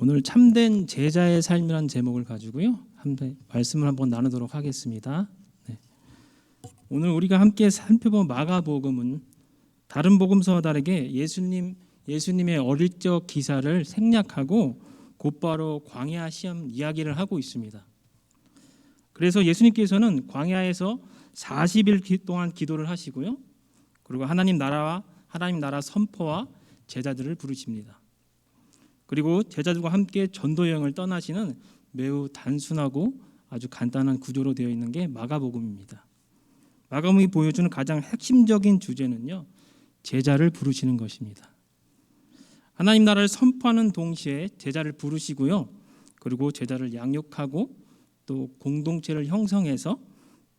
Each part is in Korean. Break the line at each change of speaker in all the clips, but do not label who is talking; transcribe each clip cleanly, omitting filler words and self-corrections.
오늘 참된 제자의 삶이라는 제목을 가지고요. 말씀을 한번 나누도록 하겠습니다. 네. 오늘 우리가 함께 살펴본 마가복음은 다른 복음서와 다르게 예수님의 어릴 적 기사를 생략하고 곧바로 광야 시험 이야기를 하고 있습니다. 그래서 예수님께서는 광야에서 40일 동안 기도를 하시고요. 그리고 하나님 나라 선포와 제자들을 부르십니다. 그리고 제자들과 함께 전도 여행을 떠나시는 매우 단순하고 아주 간단한 구조로 되어 있는 게 마가복음입니다. 마가복음이 보여주는 가장 핵심적인 주제는요, 제자를 부르시는 것입니다. 하나님 나라를 선포하는 동시에 제자를 부르시고요, 그리고 제자를 양육하고 또 공동체를 형성해서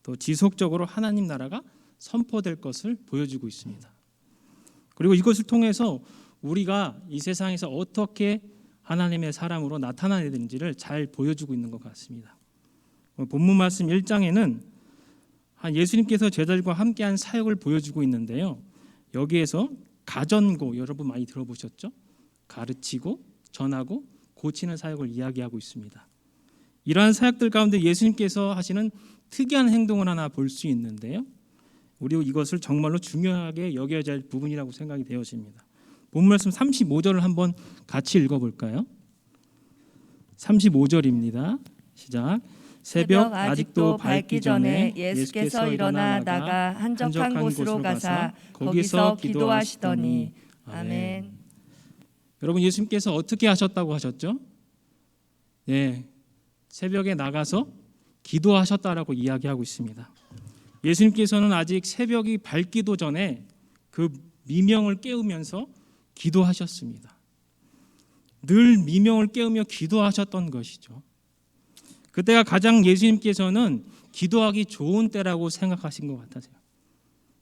또 지속적으로 하나님 나라가 선포될 것을 보여주고 있습니다. 그리고 이것을 통해서 우리가 이 세상에서 어떻게 하나님의 사람으로 나타나야 되는지를 잘 보여주고 있는 것 같습니다. 본문 말씀 1장에는 예수님께서 제자들과 함께한 사역을 보여주고 있는데요. 여기에서 가전고, 여러분 많이 들어보셨죠? 가르치고 전하고 고치는 사역을 이야기하고 있습니다. 이러한 사역들 가운데 예수님께서 하시는 특이한 행동을 하나 볼 수 있는데요. 우리 이것을 정말로 중요하게 여겨야 할 부분이라고 생각이 되어집니다. 본문 말씀 35절을 한번 같이 읽어볼까요? 35절입니다. 시작. 새벽 아직도 밝기 전에 예수께서 일어나 나가 한적한 곳으로 가사 거기서 기도하시더니. 아멘. 여러분, 예수님께서 어떻게 하셨다고 하셨죠? 네, 새벽에 나가서 기도하셨다라고 이야기하고 있습니다. 예수님께서는 아직 새벽이 밝기도 전에 그 미명을 깨우면서 기도하셨습니다. 늘 미명을 깨우며 기도하셨던 것이죠. 그때가 가장 예수님께서는 기도하기 좋은 때라고 생각하신 것 같아요.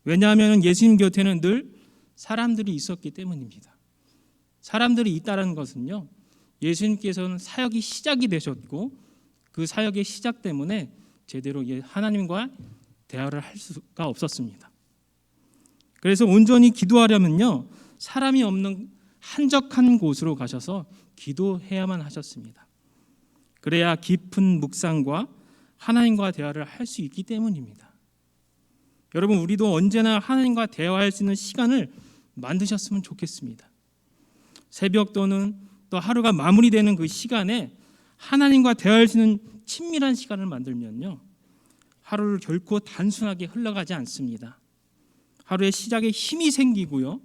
왜냐하면 예수님 곁에는 늘 사람들이 있었기 때문입니다. 사람들이 있다는 것은요, 예수님께서는 사역이 시작이 되셨고 그 사역의 시작 때문에 제대로 하나님과 대화를 할 수가 없었습니다. 그래서 온전히 기도하려면요, 사람이 없는 한적한 곳으로 가셔서 기도해야만 하셨습니다. 그래야 깊은 묵상과 하나님과 대화를 할 수 있기 때문입니다. 여러분, 우리도 언제나 하나님과 대화할 수 있는 시간을 만드셨으면 좋겠습니다. 새벽 또는 또 하루가 마무리되는 그 시간에 하나님과 대화할 수 있는 친밀한 시간을 만들면요, 하루를 결코 단순하게 흘러가지 않습니다. 하루의 시작에 힘이 생기고요,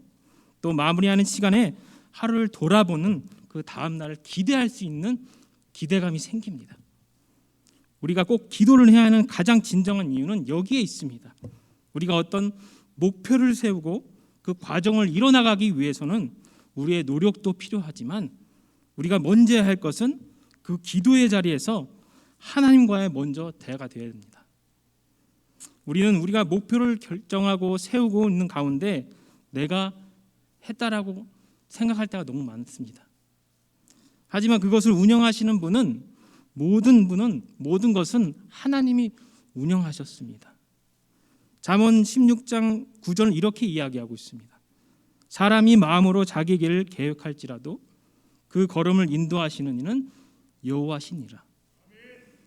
또 마무리하는 시간에 하루를 돌아보는 그 다음 날을 기대할 수 있는 기대감이 생깁니다. 우리가 꼭 기도를 해야 하는 가장 진정한 이유는 여기에 있습니다. 우리가 어떤 목표를 세우고 그 과정을 이뤄나가기 위해서는 우리의 노력도 필요하지만 우리가 먼저 해야 할 것은 그 기도의 자리에서 하나님과의 먼저 대화가 되어야 됩니다. 우리가 목표를 결정하고 세우고 있는 가운데 내가 했다라고 생각할 때가 너무 많습니다. 하지만 그것을 운영하시는 분은 모든 것은 하나님이 운영하셨습니다. 잠언 16장 9절은 이렇게 이야기하고 있습니다. 사람이 마음으로 자기 길을 계획할지라도 그 걸음을 인도하시는 이는 여호와시니라.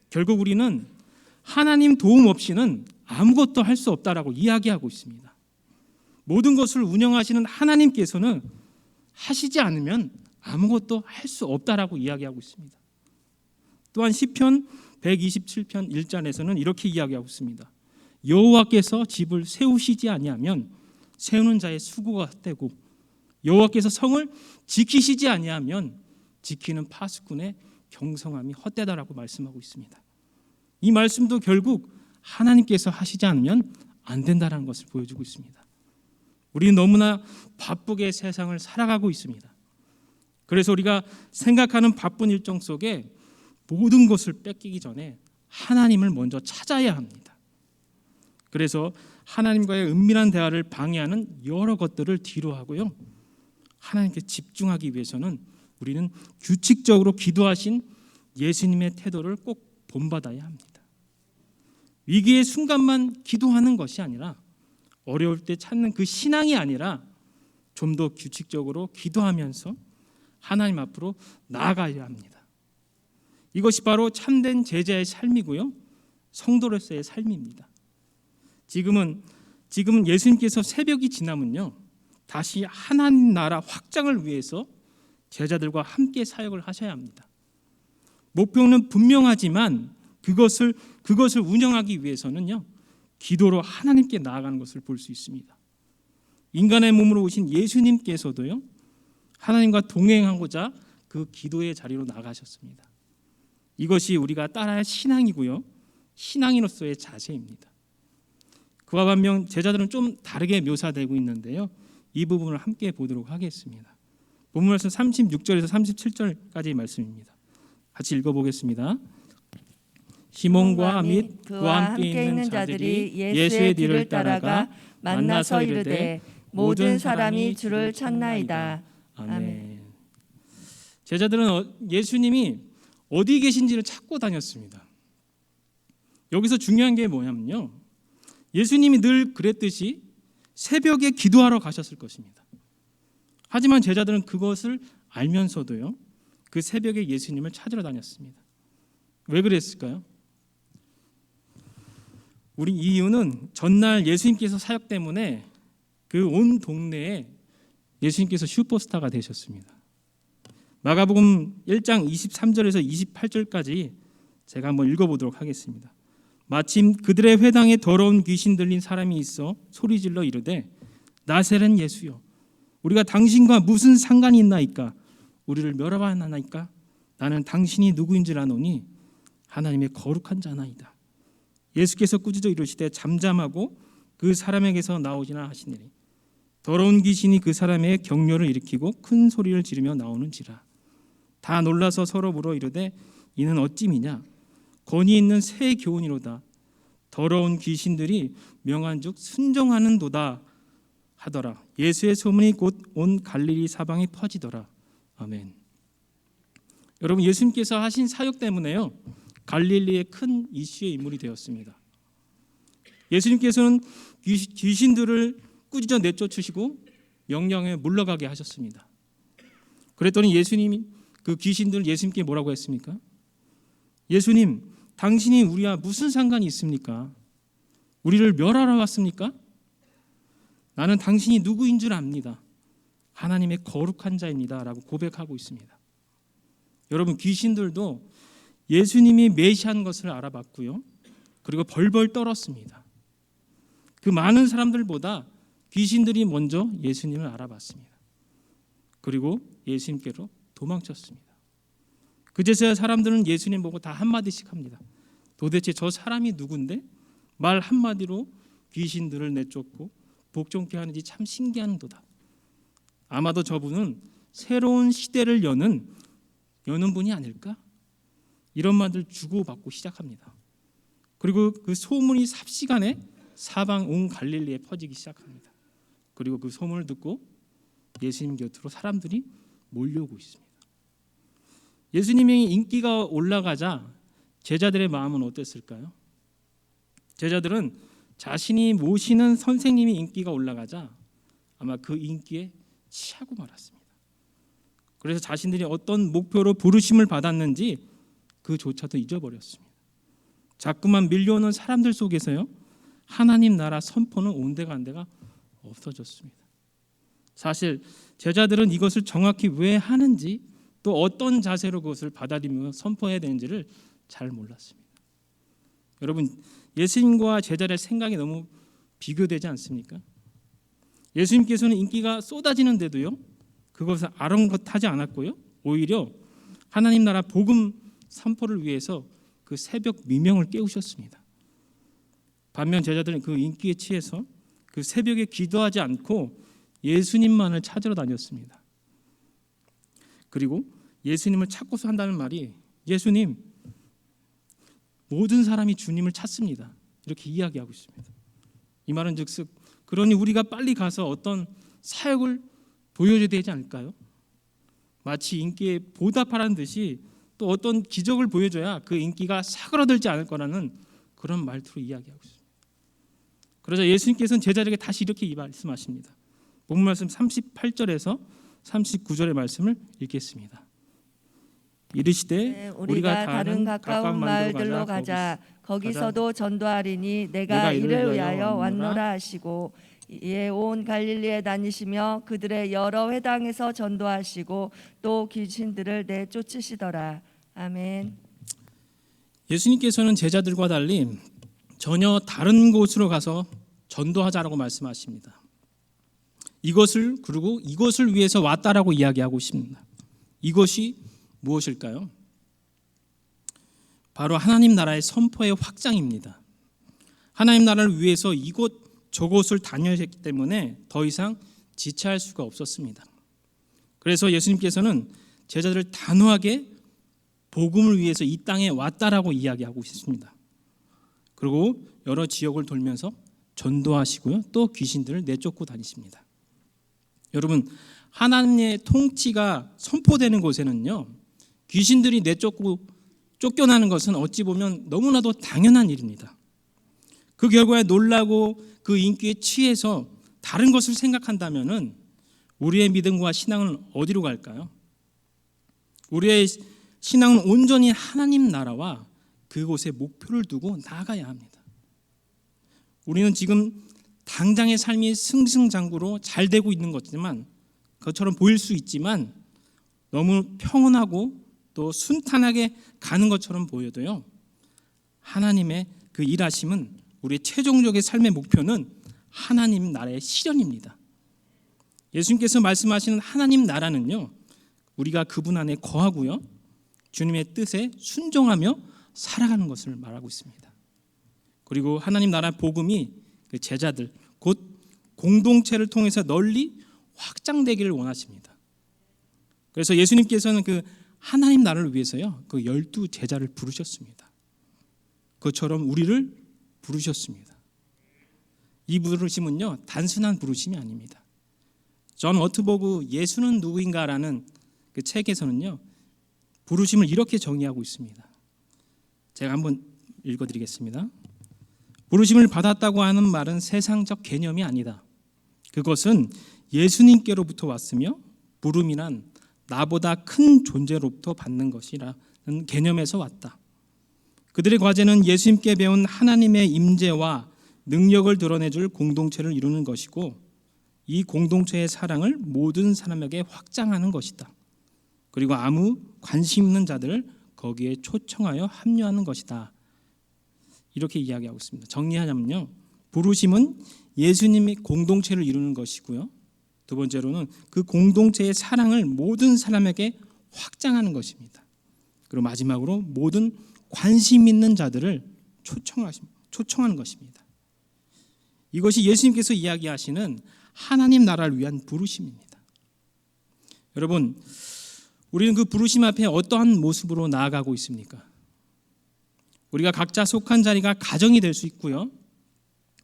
결국 우리는 하나님 도움 없이는 아무것도 할 수 없다라고 이야기하고 있습니다. 모든 것을 운영하시는 하나님께서는 하시지 않으면 아무것도 할 수 없다라고 이야기하고 있습니다. 또한 시편 127편 1절에서는 이렇게 이야기하고 있습니다. 여호와께서 집을 세우시지 아니하면 세우는 자의 수고가 헛되고 여호와께서 성을 지키시지 아니하면 지키는 파수꾼의 경성함이 헛되다라고 말씀하고 있습니다. 이 말씀도 결국 하나님께서 하시지 않으면 안 된다는 것을 보여주고 있습니다. 우리는 너무나 바쁘게 세상을 살아가고 있습니다. 그래서 우리가 생각하는 바쁜 일정 속에 모든 것을 뺏기기 전에 하나님을 먼저 찾아야 합니다. 그래서 하나님과의 은밀한 대화를 방해하는 여러 것들을 뒤로 하고요, 하나님께 집중하기 위해서는 우리는 규칙적으로 기도하신 예수님의 태도를 꼭 본받아야 합니다. 위기의 순간만 기도하는 것이 아니라 어려울 때 찾는 그 신앙이 아니라 좀 더 규칙적으로 기도하면서 하나님 앞으로 나아가야 합니다. 이것이 바로 참된 제자의 삶이고요, 성도로서의 삶입니다. 지금은 예수님께서 새벽이 지나면요, 다시 하나님 나라 확장을 위해서 제자들과 함께 사역을 하셔야 합니다. 목표는 분명하지만 그것을 운영하기 위해서는요, 기도로 하나님께 나아가는 것을 볼 수 있습니다. 인간의 몸으로 오신 예수님께서도요, 하나님과 동행하고자 그 기도의 자리로 나가셨습니다. 이것이 우리가 따라야 할 신앙이고요, 신앙인으로서의 자세입니다. 그와 반면 제자들은 좀 다르게 묘사되고 있는데요, 이 부분을 함께 보도록 하겠습니다. 본문 말씀 36절에서 37절까지의 말씀입니다. 같이 읽어보겠습니다. 시몬과 및 그와 함께 있는 자들이 예수의 뒤를 따라가 만나서 이르되 모든 사람이 주를 찾나이다. 아멘. 제자들은 예수님이 어디 계신지를 찾고 다녔습니다. 여기서 중요한 게 뭐냐면요, 예수님이 늘 그랬듯이 새벽에 기도하러 가셨을 것입니다. 하지만 제자들은 그것을 알면서도요, 그 새벽에 예수님을 찾으러 다녔습니다. 왜 그랬을까요? 우리 이유는 전날 예수님께서 사역 때문에 그 온 동네에 예수님께서 슈퍼스타가 되셨습니다. 마가복음 1장 23절에서 28절까지 제가 한번 읽어보도록 하겠습니다. 마침 그들의 회당에 더러운 귀신 들린 사람이 있어 소리질러 이르되 나사렛 예수여, 우리가 당신과 무슨 상관이 있나이까? 우리를 멸하나이까? 나는 당신이 누구인 줄 아노니 하나님의 거룩한 자나이다. 예수께서 꾸짖어 이르시되 잠잠하고 그 사람에게서 나오지나 하시니니 더러운 귀신이 그 사람의 격려를 일으키고 큰 소리를 지르며 나오는지라. 다 놀라서 서로 물어 이르되 이는 어찌미냐? 권위 있는 새 교훈이로다. 더러운 귀신들이 명한즉 순종하는도다 하더라. 예수의 소문이 곧 온 갈릴리 사방에 퍼지더라. 아멘. 여러분, 예수님께서 하신 사역 때문에요, 갈릴리의 큰 이슈의 인물이 되었습니다. 예수님께서는 귀신들을 꾸짖어 내쫓으시고 명령에 물러가게 하셨습니다. 그랬더니 예수님이 그 귀신들 예수님께 뭐라고 했습니까? 예수님, 당신이 우리와 무슨 상관이 있습니까? 우리를 멸하러 왔습니까? 나는 당신이 누구인 줄 압니다. 하나님의 거룩한 자입니다. 라고 고백하고 있습니다. 여러분, 귀신들도 예수님이 메시아인 것을 알아봤고요, 그리고 벌벌 떨었습니다. 그 많은 사람들보다 귀신들이 먼저 예수님을 알아봤습니다. 그리고 예수님께로 도망쳤습니다. 그제서야 사람들은 예수님 보고 다 한마디씩 합니다. 도대체 저 사람이 누군데 말 한마디로 귀신들을 내쫓고 복종케 하는지 참 신기한도다. 아마도 저분은 새로운 시대를 여는 분이 아닐까? 이런 말들 주고받고 시작합니다. 그리고 그 소문이 삽시간에 사방 온 갈릴리에 퍼지기 시작합니다. 그리고 그 소문을 듣고 예수님 곁으로 사람들이 몰려오고 있습니다. 예수님의 인기가 올라가자 제자들의 마음은 어땠을까요? 제자들은 자신이 모시는 선생님의 인기가 올라가자 아마 그 인기에 취하고 말았습니다. 그래서 자신들이 어떤 목표로 부르심을 받았는지 그조차도 잊어버렸습니다. 자꾸만 밀려오는 사람들 속에서요, 하나님 나라 선포는 온데간데가 없어졌습니다. 사실 제자들은 이것을 정확히 왜 하는지, 또 어떤 자세로 그것을 받아들이며 선포해야 되는지를 잘 몰랐습니다. 여러분, 예수님과 제자들의 생각이 너무 비교되지 않습니까? 예수님께서는 인기가 쏟아지는데도요, 그것을 아랑곳하지 않았고요, 오히려 하나님 나라 복음 선포를 위해서 그 새벽 미명을 깨우셨습니다. 반면 제자들은 그 인기에 취해서 그 새벽에 기도하지 않고 예수님만을 찾으러 다녔습니다. 그리고 예수님을 찾고서 한다는 말이, 예수님, 모든 사람이 주님을 찾습니다. 이렇게 이야기하고 있습니다. 이 말은 즉즉 그러니 우리가 빨리 가서 어떤 사역을 보여줘야 되지 않을까요? 마치 인기에 보답하라는 듯이 또 어떤 기적을 보여줘야 그 인기가 사그라들지 않을 거라는 그런 말투로 이야기하고 있습니다. 그러자 예수님께서는 제자들에게 다시 이렇게 말씀하십니다. 본문 말씀 38절에서 39절의 말씀을 읽겠습니다. 이르시되
우리가 다른 가까운 마을들로 가자. 거기서도 전도하리니 내가 이를 위하여 왔노라 하시고 이에 온 갈릴리에 다니시며 그들의 여러 회당에서 전도하시고 또 귀신들을 내쫓으시더라. 아멘.
예수님께서는 제자들과 달리 전혀 다른 곳으로 가서 전도하자라고 말씀하십니다. 그리고 이것을 위해서 왔다라고 이야기하고 있습니다. 이것이 무엇일까요? 바로 하나님 나라의 선포의 확장입니다. 하나님 나라를 위해서 이곳 저곳을 다녔기 때문에 더 이상 지체할 수가 없었습니다. 그래서 예수님께서는 제자들을 단호하게 복음을 위해서 이 땅에 왔다라고 이야기하고 있습니다. 그리고 여러 지역을 돌면서 전도하시고요. 또 귀신들을 내쫓고 다니십니다. 여러분, 하나님의 통치가 선포되는 곳에는요, 귀신들이 쫓겨나는 것은 어찌 보면 너무나도 당연한 일입니다. 그 결과에 놀라고 그 인기에 취해서 다른 것을 생각한다면은 우리의 믿음과 신앙은 어디로 갈까요? 우리의 신앙은 온전히 하나님 나라와 그곳에 목표를 두고 나아가야 합니다. 우리는 지금 당장의 삶이 승승장구로 잘 되고 있는 것이지만 그것처럼 보일 수 있지만 너무 평온하고 또 순탄하게 가는 것처럼 보여도요, 하나님의 그 일하심은 우리의 최종적인 삶의 목표는 하나님 나라의 실현입니다. 예수님께서 말씀하시는 하나님 나라는요, 우리가 그분 안에 거하고요, 주님의 뜻에 순종하며 살아가는 것을 말하고 있습니다. 그리고 하나님 나라 복음이 그 제자들 곧 공동체를 통해서 널리 확장되기를 원하십니다. 그래서 예수님께서는 그 하나님 나라를 위해서요, 그 12 제자를 부르셨습니다. 그것처럼 우리를 부르셨습니다. 이 부르심은요, 단순한 부르심이 아닙니다. 존 워트버그 예수는 누구인가라는 그 책에서는요, 부르심을 이렇게 정의하고 있습니다. 제가 한번 읽어드리겠습니다. 부르심을 받았다고 하는 말은 세상적 개념이 아니다. 그것은 예수님께로부터 왔으며 부름이란 나보다 큰 존재로부터 받는 것이라는 개념에서 왔다. 그들의 과제는 예수님께 배운 하나님의 임재와 능력을 드러내줄 공동체를 이루는 것이고 이 공동체의 사랑을 모든 사람에게 확장하는 것이다. 그리고 아무 관심 있는 자들을 거기에 초청하여 합류하는 것이다. 이렇게 이야기하고 있습니다. 정리하자면요, 부르심은 예수님이 공동체를 이루는 것이고요, 두 번째로는 그 공동체의 사랑을 모든 사람에게 확장하는 것입니다. 그리고 마지막으로 모든 관심 있는 자들을 초청하는 것입니다. 이것이 예수님께서 이야기하시는 하나님 나라를 위한 부르심입니다. 여러분, 우리는 그 부르심 앞에 어떠한 모습으로 나아가고 있습니까? 우리가 각자 속한 자리가 가정이 될 수 있고요,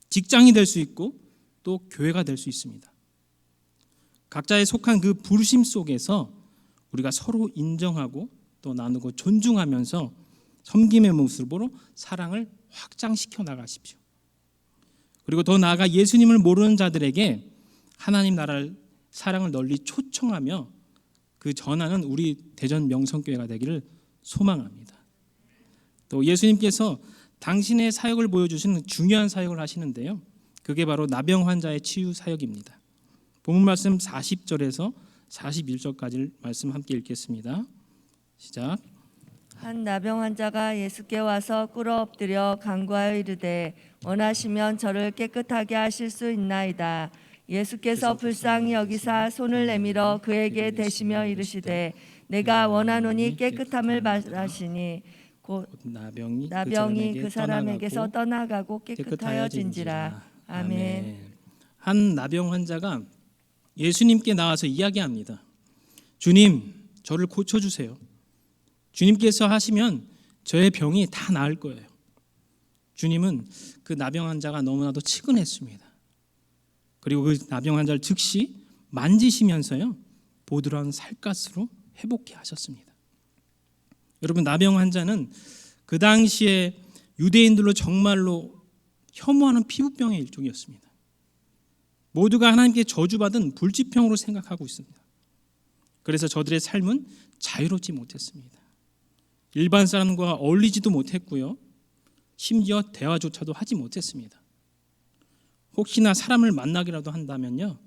직장이 될 수 있고 또 교회가 될 수 있습니다. 각자의 속한 그 부르심 속에서 우리가 서로 인정하고 또 나누고 존중하면서 섬김의 모습으로 사랑을 확장시켜 나가십시오. 그리고 더 나아가 예수님을 모르는 자들에게 하나님 나라를 사랑을 널리 초청하며 그 전하는 우리 대전 명성교회가 되기를 소망합니다. 또 예수님께서 당신의 사역을 보여주시는 중요한 사역을 하시는데요, 그게 바로 나병 환자의 치유 사역입니다. 본문 말씀 40절에서 41절까지 말씀 함께 읽겠습니다. 시작.
한 나병 환자가 예수께 와서 꿇어 엎드려 간구하여 이르되 원하시면 저를 깨끗하게 하실 수 있나이다. 예수께서 불쌍히 여기사 손을 내밀어 그에게 대시며 이르시되 내가 원하노니 깨끗함을 받으시니 곧 나병이 그 사람에게서 떠나가고 깨끗하여진지라. 아멘.
한 나병 환자가 예수님께 나와서 이야기합니다. 주님, 저를 고쳐주세요. 주님께서 하시면 저의 병이 다 나을 거예요. 주님은 그 나병 환자가 너무나도 측은했습니다. 그리고 그 나병 환자를 즉시 만지시면서요, 보드라운 살갗으로 회복해 하셨습니다. 여러분, 나병 환자는 그 당시에 유대인들로 정말로 혐오하는 피부병의 일종이었습니다. 모두가 하나님께 저주받은 불치병으로 생각하고 있습니다. 그래서 저들의 삶은 자유롭지 못했습니다. 일반 사람과 어울리지도 못했고요. 심지어 대화조차도 하지 못했습니다. 혹시나 사람을 만나기라도 한다면요,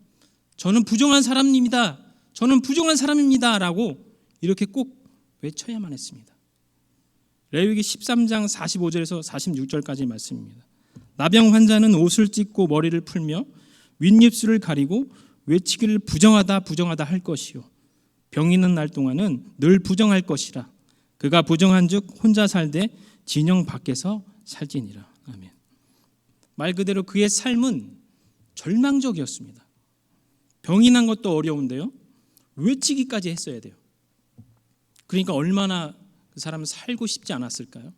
저는 부정한 사람입니다. 저는 부정한 사람입니다. 라고 이렇게 꼭 외쳐야만 했습니다. 레위기 13장 45절에서 46절까지 말씀입니다. 나병 환자는 옷을 찢고 머리를 풀며 윗입술을 가리고 외치기를 부정하다 부정하다 할 것이요 병 있는 날 동안은 늘 부정할 것이라. 그가 부정한즉 혼자 살되 진영 밖에서 살지니라. 아멘. 말 그대로 그의 삶은 절망적이었습니다. 병이 난 것도 어려운데요, 외치기까지 했어야 돼요. 그러니까 얼마나 그 사람은 살고 싶지 않았을까요?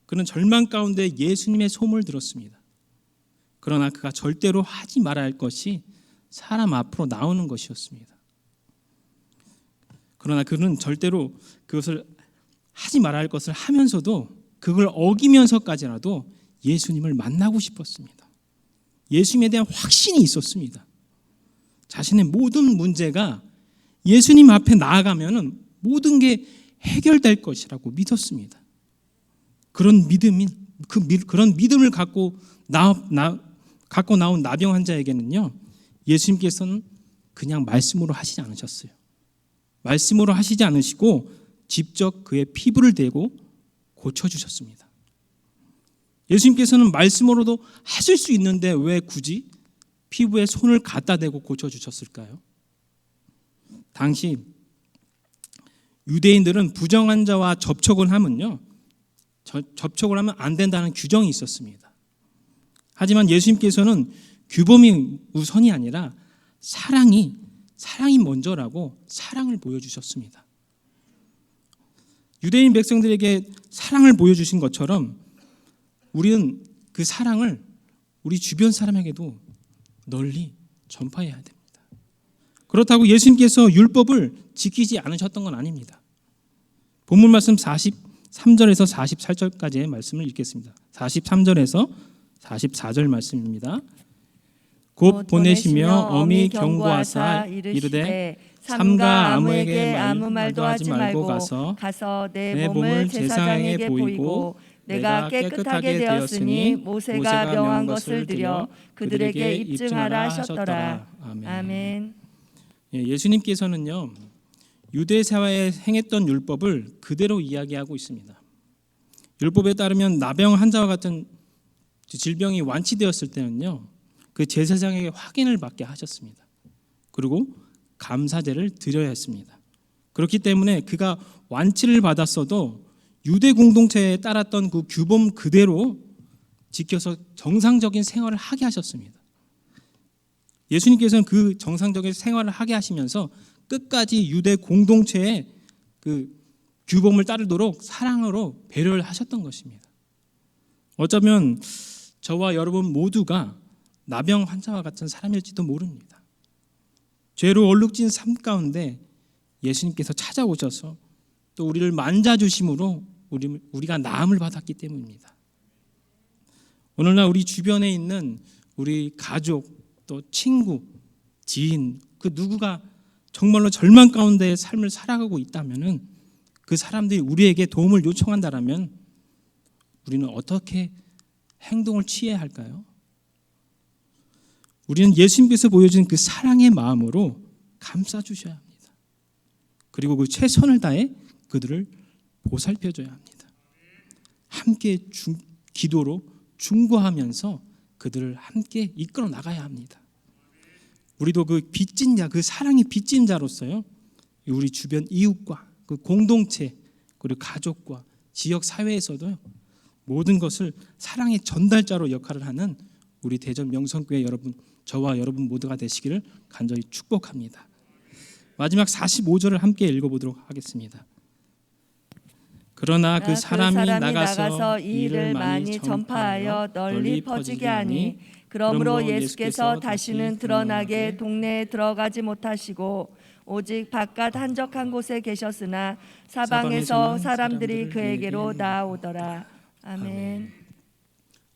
그는 절망 가운데 예수님의 소문을 들었습니다. 그러나 그가 절대로 하지 말아야 할 것이 사람 앞으로 나오는 것이었습니다. 그러나 그는 절대로 그것을 하지 말아야 할 것을 하면서도 그걸 어기면서까지라도 예수님을 만나고 싶었습니다. 예수님에 대한 확신이 있었습니다. 자신의 모든 문제가 예수님 앞에 나아가면 모든 게 해결될 것이라고 믿었습니다. 그런 믿음을 갖고 나온 나병 환자에게는요, 예수님께서는 그냥 말씀으로 하시지 않으셨어요. 말씀으로 하시지 않으시고 직접 그의 피부를 대고 고쳐주셨습니다. 예수님께서는 말씀으로도 하실 수 있는데 왜 굳이 피부에 손을 갖다 대고 고쳐주셨을까요? 당시 유대인들은 부정한 자와 접촉을 하면요, 접촉을 하면 안 된다는 규정이 있었습니다. 하지만 예수님께서는 규범이 우선이 아니라 사랑이 먼저라고 사랑을 보여주셨습니다. 유대인 백성들에게 사랑을 보여주신 것처럼 우리는 그 사랑을 우리 주변 사람에게도 널리 전파해야 됩니다. 그렇다고 예수님께서 율법을 지키지 않으셨던 건 아닙니다. 본문 말씀 43절에서 44절까지의 말씀을 읽겠습니다. 43절에서 44절 말씀입니다. 곧 보내시며 엄히 경고하사 이르되 삼가 아무에게 아무 말도 하지 말고 가서 내 몸을 제사장에게 보이고 내가 깨끗하게 되었으니 모세가 명한 것을 드려 그들에게 입증하라 하셨더라.
아멘.
예수님께서는요, 유대 사회에 행했던 율법을 그대로 이야기하고 있습니다. 율법에 따르면 나병 환자와 같은 질병이 완치되었을 때는요, 그 제사장에게 확인을 받게 하셨습니다. 그리고 감사제를 드려야 했습니다. 그렇기 때문에 그가 완치를 받았어도 유대 공동체에 따랐던 그 규범 그대로 지켜서 정상적인 생활을 하게 하셨습니다. 예수님께서는 그 정상적인 생활을 하게 하시면서 끝까지 유대 공동체의 그 규범을 따르도록 사랑으로 배려를 하셨던 것입니다. 어쩌면 저와 여러분 모두가 나병 환자와 같은 사람일지도 모릅니다. 죄로 얼룩진 삶 가운데 예수님께서 찾아오셔서 또 우리를 만져주심으로 우리가 나음을 받았기 때문입니다. 오늘날 우리 주변에 있는 우리 가족, 또 친구, 지인, 그 누구가 정말로 절망 가운데 삶을 살아가고 있다면 그 사람들이 우리에게 도움을 요청한다면 우리는 어떻게 행동을 취해야 할까요? 우리는 예수님께서 보여준 그 사랑의 마음으로 감싸주셔야 합니다. 그리고 그 최선을 다해 그들을 보살펴줘야 합니다. 함께 기도로 중보하면서 그들을 함께 이끌어 나가야 합니다. 우리도 그 빚진 자, 그 사랑의 빚진 자로서요, 우리 주변 이웃과 그 공동체 그리고 가족과 지역 사회에서도 모든 것을 사랑의 전달자로 역할을 하는 우리 대전 명성교회 여러분, 저와 여러분 모두가 되시기를 간절히 축복합니다. 마지막 45절을 함께 읽어보도록 하겠습니다. 그러나 그 사람이 나가서 이 일을 많이 전파하여 널리 퍼지게 하니
그러므로 예수께서 다시는 드러나게 동네에 들어가지 못하시고 오직 바깥 한적한 곳에 계셨으나 사방에서 사람들이 그에게로 나아오더라. 아멘.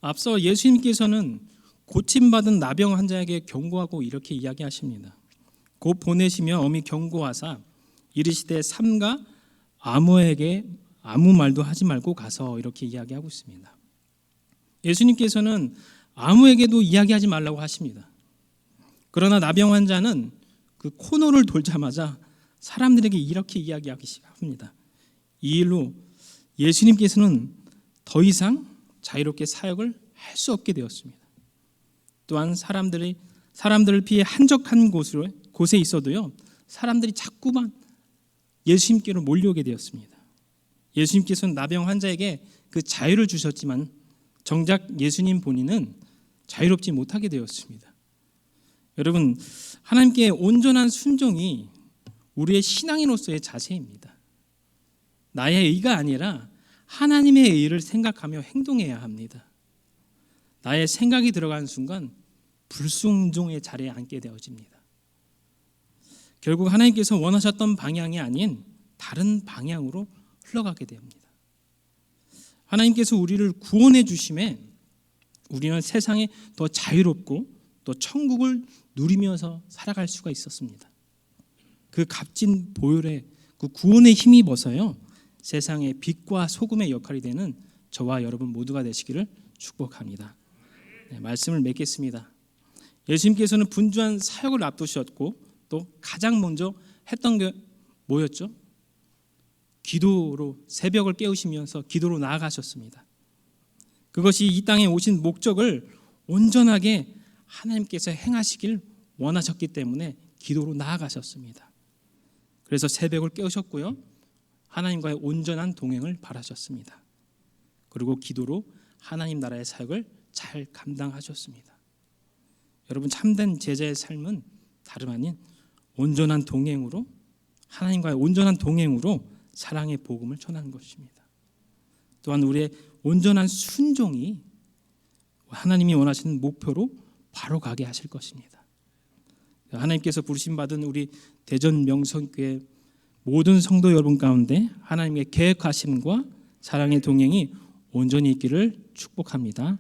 앞서 예수님께서는 고침받은 나병 환자에게 경고하고 이렇게 이야기하십니다. 곧 보내시며 엄히 경고하사 이르시되 삼가 아무에게 아무 말도 하지 말고 가서, 이렇게 이야기하고 있습니다. 예수님께서는 아무에게도 이야기하지 말라고 하십니다. 그러나 나병 환자는 그 코너를 돌자마자 사람들에게 이렇게 이야기하기 시작합니다. 이 일로 예수님께서는 더 이상 자유롭게 사역을 할 수 없게 되었습니다. 또한 사람들을 피해 한적한 곳에 있어도요, 사람들이 자꾸만 예수님께로 몰려오게 되었습니다. 예수님께서는 나병 환자에게 그 자유를 주셨지만 정작 예수님 본인은 자유롭지 못하게 되었습니다. 여러분, 하나님께 온전한 순종이 우리의 신앙인으로서의 자세입니다. 나의 의가 아니라 하나님의 의를 생각하며 행동해야 합니다. 나의 생각이 들어가는 순간 불순종의 자리에 앉게 되어집니다. 결국 하나님께서 원하셨던 방향이 아닌 다른 방향으로 흘러가게 됩니다. 하나님께서 우리를 구원해 주심에 우리는 세상에 더 자유롭고 또 천국을 누리면서 살아갈 수가 있었습니다. 그 값진 보혈의 그 구원의 힘입어서요, 세상의 빛과 소금의 역할이 되는 저와 여러분 모두가 되시기를 축복합니다. 네, 말씀을 맺겠습니다. 예수님께서는 분주한 사역을 앞두셨고 또 가장 먼저 했던 게 뭐였죠? 기도로 새벽을 깨우시면서 기도로 나아가셨습니다. 그것이 이 땅에 오신 목적을 온전하게 하나님께서 행하시길 원하셨기 때문에 기도로 나아가셨습니다. 그래서 새벽을 깨우셨고요, 하나님과의 온전한 동행을 바라셨습니다. 그리고 기도로 하나님 나라의 사역을 잘 감당하셨습니다. 여러분, 참된 제자의 삶은 다름 아닌 온전한 동행으로, 하나님과의 온전한 동행으로 사랑의 복음을 전하는 것입니다. 또한 우리의 온전한 순종이 하나님이 원하시는 목표로 바로 가게 하실 것입니다. 하나님께서 부르심 받은 우리 대전 명성교회 모든 성도 여러분 가운데 하나님의 계획하심과 사랑의 동행이 온전히 있기를 축복합니다.